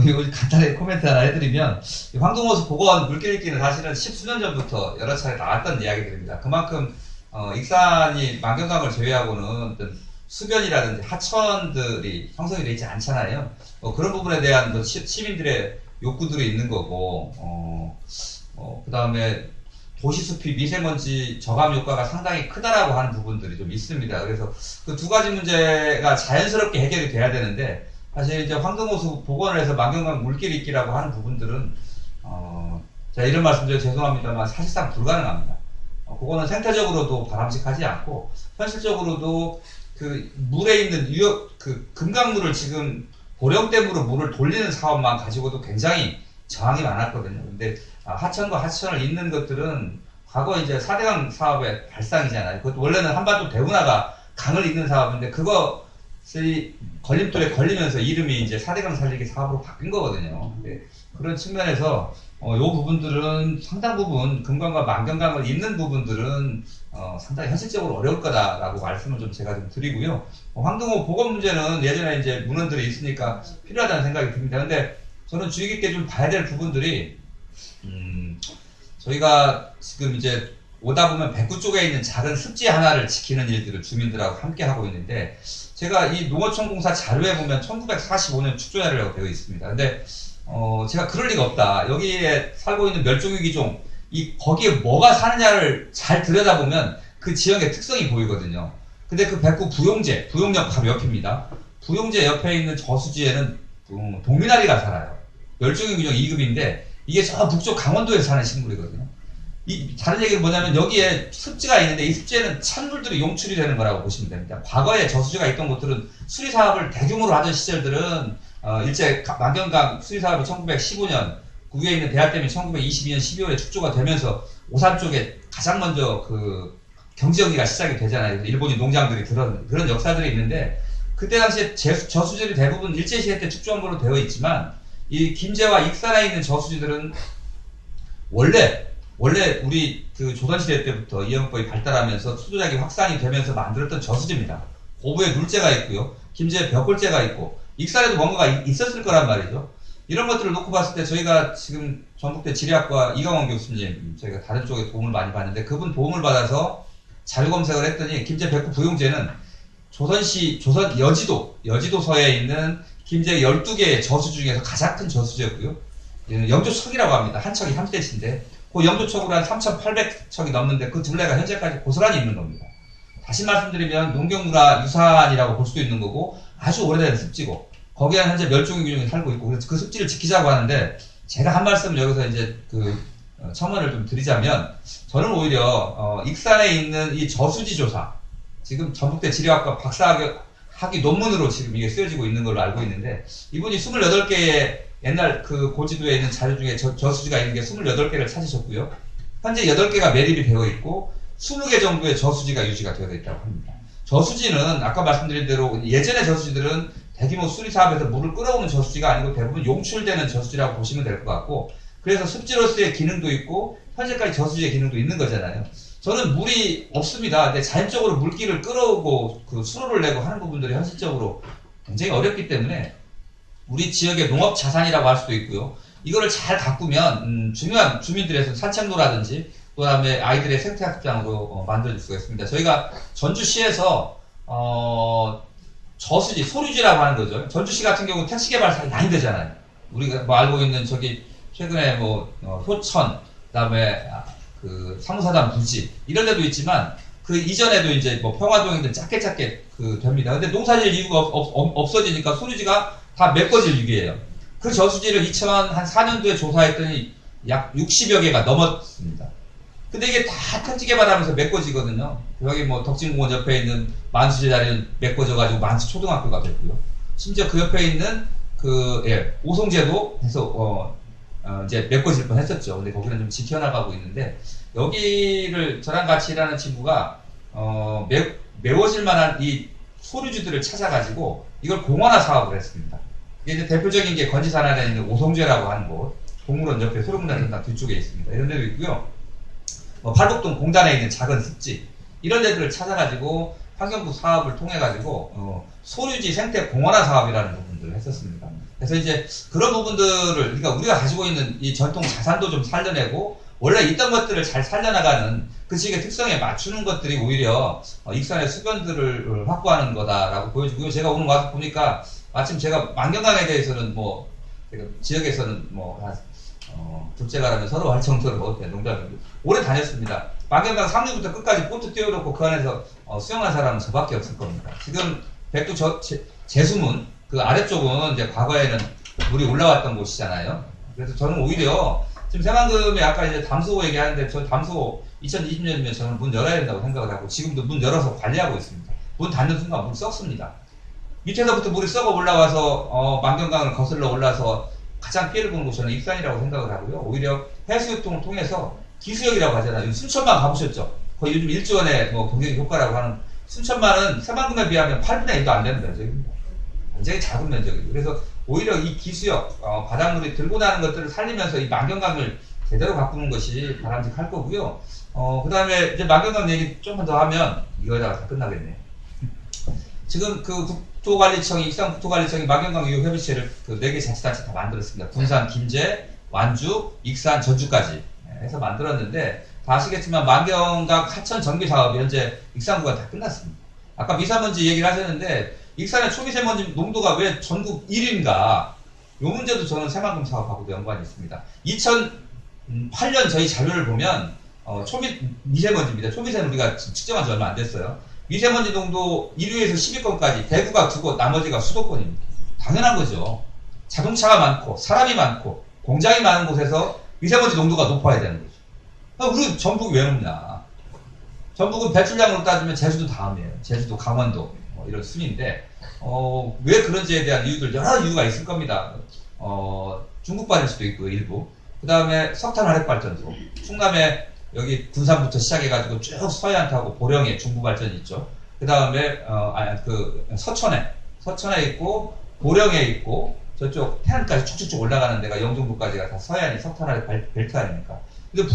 이거 간단하게 코멘트 하나 해드리면, 황금호수 복원 물길 읽기는 사실은 십수년 전부터 여러 차례 나왔던 이야기들입니다. 그만큼 익산이 만경강을 제외하고는 어떤 수변이라든지 하천들이 형성이 되어 있지 않잖아요. 그런 부분에 대한 시민들의 욕구들이 있는 거고, 그 다음에 도시숲이 미세먼지 저감 효과가 상당히 크다라고 하는 부분들이 좀 있습니다. 그래서 그 두 가지 문제가 자연스럽게 해결이 돼야 되는데, 사실 이제 황금호수 복원을 해서 만경강 물길 있기라고 하는 부분들은, 제가 이런 말씀드려 죄송합니다만 사실상 불가능합니다. 그거는 생태적으로도 바람직하지 않고, 현실적으로도 그 물에 있는 금강물을 지금 고령댐으로 물을 돌리는 사업만 가지고도 굉장히 저항이 많았거든요. 근데 하천과 하천을 잇는 것들은 과거 이제 4대강 사업의 발상이잖아요. 그것도 원래는 한반도 대운하가 강을 잇는 사업인데 그것이 걸림돌에 걸리면서 이름이 이제 4대강 살리기 사업으로 바뀐 거거든요. 그런 측면에서 이 부분들은 상당 부분 금강과 만경강을 잇는 부분들은 상당히 현실적으로 어려울 거다라고 말씀을 좀 제가 좀 드리고요. 황금호 복원 문제는 예전에 이제 문헌들이 있으니까 필요하다는 생각이 듭니다. 근데 저는 주의 깊게 좀 봐야 될 부분들이, 저희가 지금 이제 오다 보면 백구 쪽에 있는 작은 습지 하나를 지키는 일들을 주민들하고 함께 하고 있는데, 제가 이 농어촌 공사 자료에 보면 1945년 축조자료라고 되어 있습니다. 근데 제가 그럴 리가 없다. 여기에 살고 있는 멸종위기종, 거기에 뭐가 사느냐를 잘 들여다보면 그 지역의 특성이 보이거든요. 근데 그 백구 부용역 바로 옆입니다. 부용제 옆에 있는 저수지에는 동미나리가 살아요. 멸종위기종 2급인데 이게 저 북쪽 강원도에 사는 식물이거든요. 다른 얘기는 뭐냐면 여기에 습지가 있는데 이 습지에는 찬물들이 용출이 되는 거라고 보시면 됩니다. 과거에 저수지가 있던 곳들은 수리사업을 대규모로 하던 시절들은 일제 만경강 수리사업이 1915년, 그 위에 있는 대하댐이 1922년 12월에 축조가 되면서 오산 쪽에 가장 먼저 그 경지정리가 시작이 되잖아요. 일본인 농장들이 그런 역사들이 있는데, 그때 당시에 저수지들이 대부분 일제시대 때 축조함으로 되어 있지만, 이 김제와 익산에 있는 저수지들은 원래 우리 그 조선시대 때부터 이영법이 발달하면서 수도작이 확산이 되면서 만들었던 저수지입니다. 고부에 물재가 있고요. 김제에 벽골재가 있고, 익산에도 뭔가가 있었을 거란 말이죠. 이런 것들을 놓고 봤을 때 저희가 지금 전북대 지리학과 이강원 교수님, 저희가 다른 쪽에 도움을 많이 받는데, 그분 도움을 받아서 자료 검색을 했더니 김제 백구 부용제는 조선 여지도서에 있는 김제 12개의 저수 중에서 가장 큰 저수지였고요. 영조척이라고 합니다. 한 척이 3대치인데 그 영조척으로 한 3,800척이 넘는데 그 둘레가 현재까지 고스란히 있는 겁니다. 다시 말씀드리면 농경문화 유산이라고 볼 수도 있는 거고, 아주 오래된 습지고, 거기에는 현재 멸종위기종이 살고 있고, 그래서 그 습지를 지키자고 하는데, 제가 한 말씀 여기서 이제 첨언을 좀 드리자면, 저는 오히려 익산에 있는 이 저수지 조사, 지금 전북대 지리학과 박사학위 논문으로 지금 이게 쓰여지고 있는 걸로 알고 있는데, 이분이 28개의 옛날 그 고지도에 있는 자료 중에 저수지가 있는 게 28개를 찾으셨고요. 현재 8개가 매립이 되어 있고 20개 정도의 저수지가 유지가 되어 있다고 합니다. 저수지는 아까 말씀드린 대로 예전의 저수지들은 대규모 수리사업에서 물을 끌어오는 저수지가 아니고 대부분 용출되는 저수지라고 보시면 될 것 같고, 그래서 습지로서의 기능도 있고 현재까지 저수지의 기능도 있는 거잖아요. 저는 물이 없습니다. 근데 자연적으로 물기를 끌어오고 그 수로를 내고 하는 부분들이 현실적으로 굉장히 어렵기 때문에 우리 지역의 농업 자산이라고 할 수도 있고요. 이거를 잘 가꾸면 중요한 주민들에서 산책로라든지 그 다음에 아이들의 생태학습장으로 만들어줄 수가 있습니다. 저희가 전주시에서 저수지, 소류지라고 하는 거죠. 전주시 같은 경우는 택시 개발 많이 되잖아요. 우리가 뭐 알고 있는 최근에 효천, 그 다음에 그 사무사단 부지 이런 데도 있지만, 그 이전에도 이제 뭐 평화동이든 작게 됩니다. 근데 농사질 이유가 없어지니까 소류지가 다 메꿔질 위기예요. 그 저수지를 2004년도에 조사했더니 약 60여 개가 넘었습니다. 근데 이게 다 택지 개발하면서 메꿔지거든요. 여기 뭐 덕진공원 옆에 있는 만수제 자리는 메꿔져가지고 만수 초등학교가 됐고요. 심지어 그 옆에 있는 오송제도 해서 이제 메꿔질 뻔 했었죠. 근데 거기는 좀 지켜나가고 있는데, 여기를 저랑 같이 일하는 친구가 메워질 만한 이 소류지들을 찾아가지고 이걸 공원화 사업을 했습니다. 이게 이제 대표적인 게 건지산안에 있는 오송제라고 하는 곳, 동물원 옆에 소룡문화전당 뒤쪽에 있습니다. 이런 데도 있고요. 팔복동 공단에 있는 작은 습지, 이런 데들을 찾아가지고 환경부 사업을 통해가지고 소류지 생태 공원화 사업이라는 부분들을 했었습니다. 그래서 이제 그런 부분들을, 그러니까 우리가 가지고 있는 이 전통 자산도 좀 살려내고, 원래 있던 것들을 잘 살려나가는 그 지역의 특성에 맞추는 것들이 오히려 익산의 수변들을 확보하는 거다라고 보여지고요. 제가 오늘 와서 보니까 마침 제가 만경강에 대해서는 뭐 지역에서는 뭐 둘째가라면 서로 할 정도로 농담이고 오래 다녔습니다. 만경강 상류부터 끝까지 보트 띄워놓고 그 안에서 수영한 사람은 저밖에 없을 겁니다. 지금 백두 제수문 그 아래쪽은 이제 과거에는 물이 올라왔던 곳이잖아요. 그래서 저는 오히려 지금 새만금에 아까 이제 담소 얘기하는데 저 담소 2020년이면 저는 문 열어야 된다고 생각을 하고 지금도 문 열어서 관리하고 있습니다. 문 닫는 순간 물 썩습니다. 밑에서부터 물이 썩어 올라와서 만경강을 거슬러 올라서 가장 피해를 보는 곳이 저는 익산이라고 생각을 하고요. 오히려 해수유통을 통해서 기수역이라고 하잖아요. 순천만 가보셨죠? 거의 요즘 1조 원의 뭐 경제적 효과라고 하는 순천만은 새만금에 비하면 8분의 1도 안 되는 면적입니다. 굉장히 작은 면적이고 그래서 오히려 이 기수역 바닷물이 들고 나는 것들을 살리면서 이 만경강을 제대로 가꾸는 것이 바람직할 거고요. 그 다음에 이제 만경강 얘기 조금만 더 하면 이거다가 다 끝나겠네요. 지금 그 국토관리청이 익산국토관리청이 만경강 유휴 협의체를 그 4개 자치단체 다 만들었습니다. 군산, 김제, 완주, 익산, 전주까지 해서 만들었는데 다 아시겠지만 만경강 하천 정비 사업이 현재 익산구가 다 끝났습니다. 아까 미세먼지 얘기를 하셨는데 익산의 초미세먼지 농도가 왜 전국 1위인가? 이 문제도 저는 새만금 사업하고도 연관이 있습니다. 2008년 저희 자료를 보면 미세먼지입니다. 초미세는 우리가 측정한 지 얼마 안 됐어요. 미세먼지 농도 1위에서 10위권까지 대구가 2곳, 나머지가 수도권입니다. 당연한 거죠. 자동차가 많고 사람이 많고 공장이 많은 곳에서 미세먼지 농도가 높아야 되는 거죠. 우리 전북이 왜 높냐? 전북은 배출량으로 따지면 제주도 다음이에요. 제주도, 강원도 이런 순위인데 왜 그런지에 대한 이유들 여러 이유가 있을 겁니다. 중국발일 수도 있고 일부. 그 다음에 석탄 화력발전소, 충남에 여기 군산부터 시작해가지고 쭉 서해안 타고 보령에 중부발전이 있죠. 그 다음에 서천에 있고 보령에 있고 저쪽 태안까지 쭉쭉쭉 올라가는 데가 영종도까지가 다 서해안이 석탄 화력 벨트 아닙니까? 근데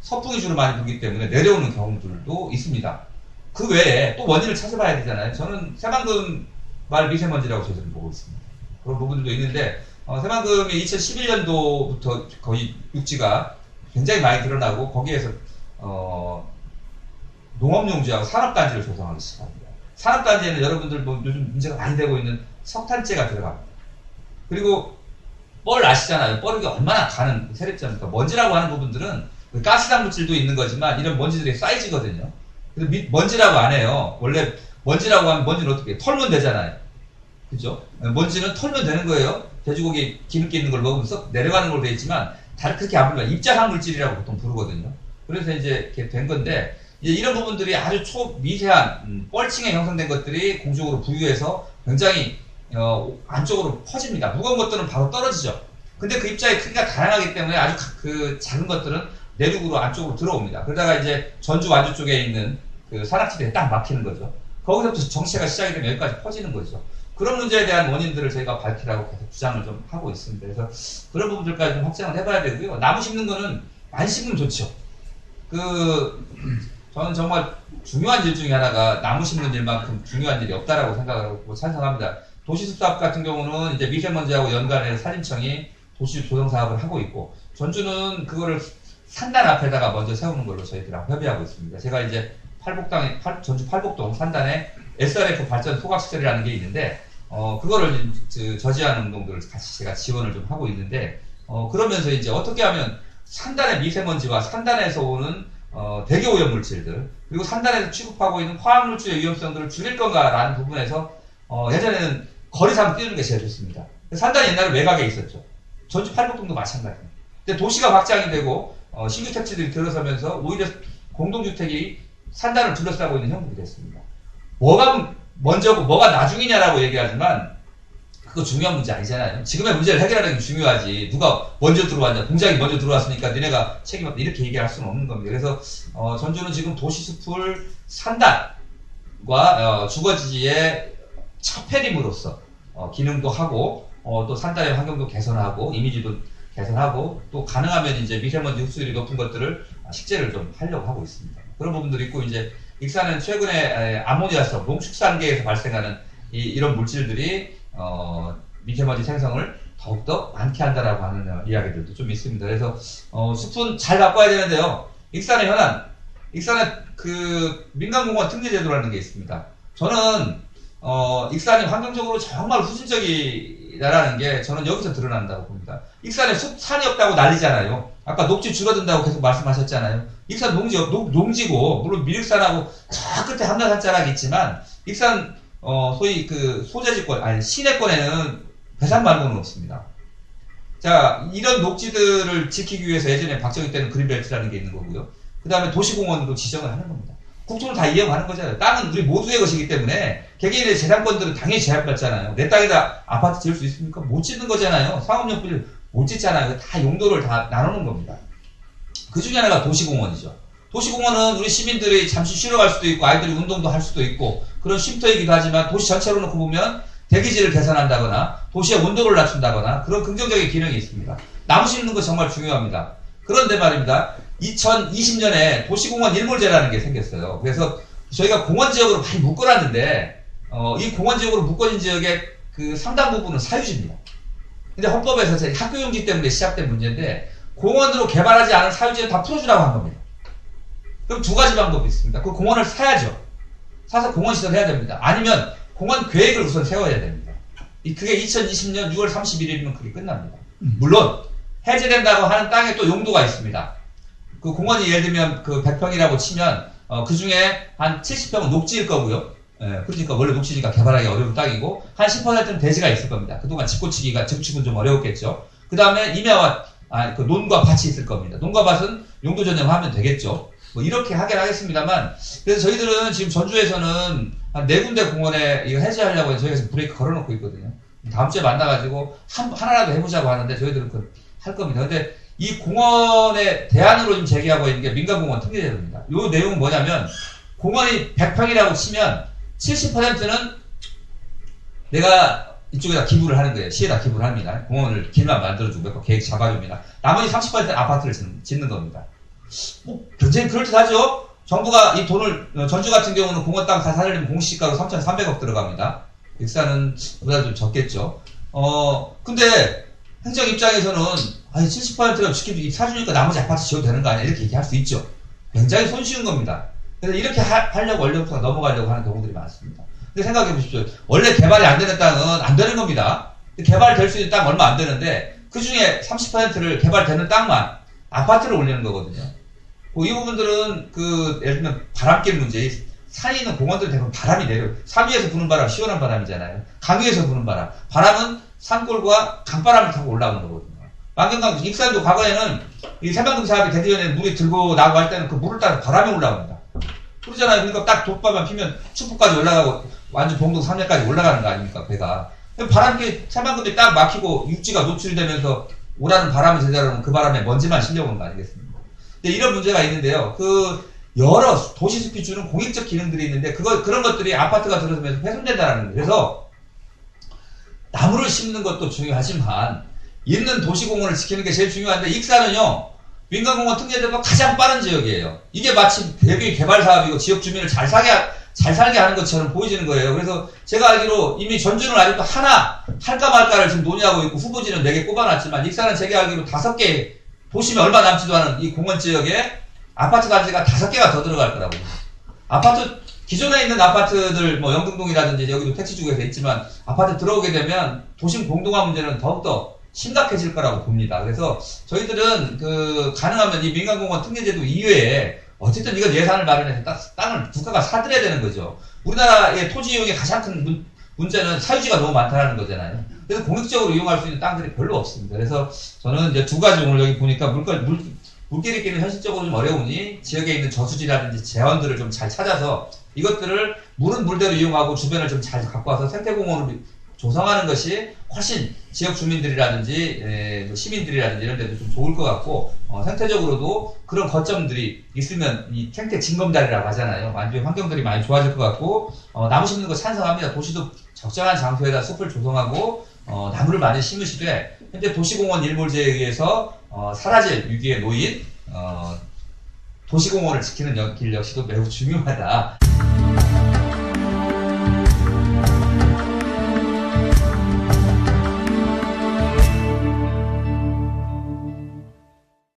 서풍이 주로 많이 불기 때문에 내려오는 경우들도 있습니다. 그 외에 또 원인을 찾아봐야 되잖아요. 저는 새만금 말 미세먼지라고 저희들은 보고 있습니다. 그런 부분들도 있는데 새만금이 2011년도부터 거의 육지가 굉장히 많이 드러나고 거기에서 농업용지하고 산업단지를 조성하기 시작합니다. 산업단지에는 여러분들 뭐 요즘 문제가 많이 되고 있는 석탄재가 들어갑니다. 그리고 뻘 아시잖아요. 뻘이 얼마나 가는 세력자입니까? 먼지라고 하는 부분들은 가스당 물질도 있는 거지만 이런 먼지들이 사이즈거든요. 근데 먼지라고 안 해요. 원래 먼지라고 하면 먼지는 어떻게 털면 되잖아요. 그죠? 먼지는 털면 되는 거예요. 돼지고기 기름기 있는 걸 먹으면서 내려가는 걸로 되어 있지만 그렇게 안 부르면 입자상 물질이라고 보통 부르거든요. 그래서 이제 이렇게 된 건데 이제 이런 부분들이 아주 초미세한 뻘층에 형성된 것들이 공중으로 부유해서 굉장히 안쪽으로 퍼집니다. 무거운 것들은 바로 떨어지죠. 근데 그 입자의 크기가 다양하기 때문에 아주 그 작은 것들은 내륙으로 안쪽으로 들어옵니다. 그러다가 이제 전주 완주 쪽에 있는 그 산악지대에 딱 막히는 거죠. 거기서부터 정체가 시작이 되면 여기까지 퍼지는 거죠. 그런 문제에 대한 원인들을 저희가 밝히라고 계속 주장을 좀 하고 있습니다. 그래서 그런 부분들까지 좀 확장을 해봐야 되고요. 나무 심는 거는 많이 심으면 좋죠. 저는 정말 중요한 일 중에 하나가 나무 심는 일만큼 중요한 일이 없다라고 생각하고 찬성합니다. 도시숲사업 같은 경우는 이제 미세먼지하고 연관해서 산림청이 도시숲 조성 사업을 하고 있고 전주는 그거를 산단 앞에다가 먼저 세우는 걸로 저희들하고 협의하고 있습니다. 제가 이제 전주 팔복동 산단에 SRF 발전 소각시설이라는 게 있는데 그거를 저지하는 운동들을 같이 제가 지원을 좀 하고 있는데 그러면서 이제 어떻게 하면 산단의 미세먼지와 산단에서 오는 대기 오염 물질들 그리고 산단에서 취급하고 있는 화학 물질의 위험성들을 줄일 건가라는 부분에서 예전에는 거리상 띄우는 게 제일 좋습니다. 산단이 옛날에 외곽에 있었죠. 전주 팔복동도 마찬가지입니다. 근데 도시가 확장이 되고 신규 택지들이 들어서면서 오히려 공동주택이 산단을 둘러싸고 있는 형국이 됐습니다. 뭐가 먼저고 뭐가 나중이냐라고 얘기하지만 그거 중요한 문제 아니잖아요. 지금의 문제를 해결하는 게 중요하지. 누가 먼저 들어왔냐. 공장이 먼저 들어왔으니까 니네가 책임없다. 이렇게 얘기할 수는 없는 겁니다. 그래서 전주는 지금 도시숲을 산단과 주거지의 첫해림으로써 기능도 하고 또 산단의 환경도 개선하고 이미지도 개선하고 또 가능하면 이제 미세먼지 흡수율이 높은 것들을 식재를 좀 하려고 하고 있습니다. 그런 부분들이 있고 이제 익산은 최근에 아모니아성 농축산계에서 발생하는 이런 물질들이 미세먼지 생성을 더욱더 많게 한다라고 하는 이야기들도 좀 있습니다. 그래서 숲은 잘 바꿔야 되는데요. 익산의 현안, 익산의 그 민간공원 특례제도라는 게 있습니다. 저는 익산이 환경적으로 정말 후진적이라는 게 저는 여기서 드러난다고 봅니다. 익산에 산이 없다고 난리잖아요. 아까 녹지 줄어든다고 계속 말씀하셨잖아요. 익산 농지고 물론 밀익산하고 저 끝에 한라산 자락이 있지만 익산 소위 그 소재지권 아니 시내권에는 배산 말고는 없습니다. 자, 이런 녹지들을 지키기 위해서 예전에 박정희 때는 그린벨트라는 게 있는 거고요. 그 다음에 도시공원으로 지정을 하는 겁니다. 국토를 다 이용하는 거잖아요. 땅은 우리 모두의 것이기 때문에 개개인의 재산권들은 당연히 제한받잖아요. 내 땅에다 아파트 지을 수 있습니까? 못 짓는 거잖아요. 상업용품을 못 짓잖아요. 다 용도를 다 나누는 겁니다. 그 중에 하나가 도시공원이죠. 도시공원은 우리 시민들이 잠시 쉬러 갈 수도 있고 아이들이 운동도 할 수도 있고 그런 쉼터이기도 하지만 도시 전체로 놓고 보면 대기질을 개선한다거나 도시의 온도를 낮춘다거나 그런 긍정적인 기능이 있습니다. 나무 심는 거 정말 중요합니다. 그런데 말입니다. 2020년에 도시공원 일몰제라는 게 생겼어요. 그래서 저희가 공원지역으로 많이 묶어놨는데 이 공원지역으로 묶어진 지역의 그 상당 부분은 사유지입니다. 근데 헌법에서 학교용지 때문에 시작된 문제인데 공원으로 개발하지 않은 사유지는 다 풀어주라고 한 겁니다. 그럼 두 가지 방법이 있습니다. 그 공원을 사야죠. 사서 공원 시설해야 됩니다. 아니면 공원 계획을 우선 세워야 됩니다. 그게 2020년 6월 31일이면 그게 끝납니다. 물론 해제된다고 하는 땅에 또 용도가 있습니다. 그 공원이 예를 들면 그 100평이라고 치면 그 중에 한 70평은 녹지일 거고요. 그러니까 원래 녹지니까 개발하기 어려운 땅이고 한 10%는 대지가 있을 겁니다. 그동안 집고치기가 증축은 좀 어려웠겠죠. 그 다음에 임야와 그 논과 밭이 있을 겁니다. 논과 밭은 용도 전념하면 되겠죠. 뭐 이렇게 하긴 하겠습니다만 그래서 저희들은 지금 전주에서는 한 4군데 공원에 이거 해제하려고 해서 저희가 지금 브레이크 걸어놓고 있거든요. 다음 주에 만나가지고 하나라도 해보자고 하는데 저희들은 그걸 할 겁니다. 근데 이 공원의 대안으로 지금 제기하고 있는 게 민간공원 특례제도입니다. 이 내용은 뭐냐면 공원이 100평이라고 치면 70%는 내가 이쪽에다 기부를 하는 거예요. 시에다 기부를 합니다. 공원을 길만 만들어주고 몇 번 계획 잡아줍니다. 나머지 30%는 아파트를 짓는 겁니다. 뭐 굉장히 그럴듯하죠. 정부가 이 돈을 전주 같은 경우는 공원 땅 다 사려면 공시가로 3,300억 들어갑니다. 익산은 보다 좀 적겠죠. 근데 행정 입장에서는 아니 70%가 사주니까 나머지 아파트 지어도 되는 거 아니야 이렇게 얘기할 수 있죠. 굉장히 손쉬운 겁니다. 그래서 이렇게 하려고 원래부터 넘어가려고 하는 경우들이 많습니다. 근데 생각해 보십시오. 원래 개발이 안 되는 땅은 안 되는 겁니다. 개발될 수 있는 땅 얼마 안 되는데 그 중에 30%를 개발되는 땅만 아파트를 올리는 거거든요. 이 부분들은 예를 들면 바람길 문제, 산에 있는 공원들 대부분 바람이 내려요. 산 위에서 부는 바람, 시원한 바람이잖아요. 강 위에서 부는 바람. 바람은 산골과 강바람을 타고 올라오는 거거든요. 만경강, 익산도 과거에는 이 새만금 사업이 되기 전에 물이 들고 나고 할 때는 그 물을 따라 바람이 올라옵니다. 그러잖아요. 그러니까 딱 돛바만 피면 축포까지 올라가고 완전 봉동 산맥까지 올라가는 거 아닙니까, 배가. 바람길, 새만금이 딱 막히고 육지가 노출되면서 오라는 바람을 제대로 하면 그 바람에 먼지만 실려오는 거 아니겠습니까? 근데 이런 문제가 있는데요. 여러 도시숲이 주는 공익적 기능들이 있는데 그런 것들이 아파트가 들어서면서 훼손된다는 거예요. 그래서 나무를 심는 것도 중요하지만 있는 도시공원을 지키는 게 제일 중요한데 익산은요. 민간공원 특례제도가 가장 빠른 지역이에요. 이게 마치 대규모 개발 사업이고 지역 주민을 잘 살게 하는 것처럼 보여지는 거예요. 그래서 제가 알기로 이미 전주는 아직도 하나 할까 말까를 지금 논의하고 있고 후보지는 4개 꼽아놨지만 익산은 제가 알기로 5개 도심에 얼마 남지도 않은 이 공원 지역에 아파트 단지가 5개가 더 들어갈 거라고. 아파트 기존에 있는 아파트들 뭐 영등동이라든지 여기도 택지주구에서 있지만 아파트 들어오게 되면 도심 공동화 문제는 더욱더 심각해질 거라고 봅니다. 그래서 저희들은 가능하면 이 민간공원 특례제도 이외에 어쨌든 이건 예산을 마련해서 땅을 국가가 사들여야 되는 거죠. 우리나라의 토지 이용의 가장 큰 문제는 사유지가 너무 많다는 거잖아요. 그래서 공익적으로 이용할 수 있는 땅들이 별로 없습니다. 그래서 저는 이제 두 가지 오늘 여기 보니까 물길 있기는 현실적으로 좀 어려우니 지역에 있는 저수지라든지 재원들을 좀 잘 찾아서 이것들을 물은 물대로 이용하고 주변을 좀 잘 갖고 와서 생태공원을 조성하는 것이 훨씬 지역 주민들이라든지 시민들이라든지 이런 데도 좀 좋을 것 같고 생태적으로도 그런 거점들이 있으면 이 생태 징검다리라고 하잖아요. 완전히 환경들이 많이 좋아질 것 같고 나무 심는 거 찬성합니다. 도시도 적정한 장소에다 숲을 조성하고 나무를 많이 심으시되 현재 도시공원 일몰제에 의해서 사라질 위기에 놓인 도시공원을 지키는 길 역시도 매우 중요하다.